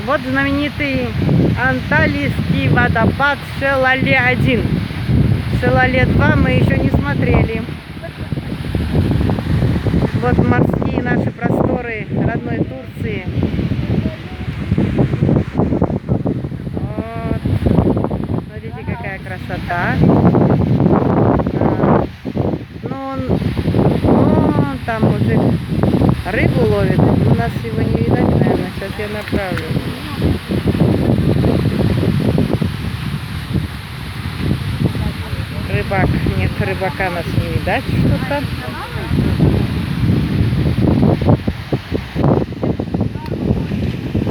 Вот знаменитый Анталийский водопад Шелале-1. Шелале-2 мы еще не смотрели. Вот морские наши просторы родной Турции. Вот. Смотрите, какая красота. Ну, там мужик рыбу ловит. У нас его не видать, наверное. Сейчас я направлю. Рыбак. Нет, рыбака нас не видать что-то.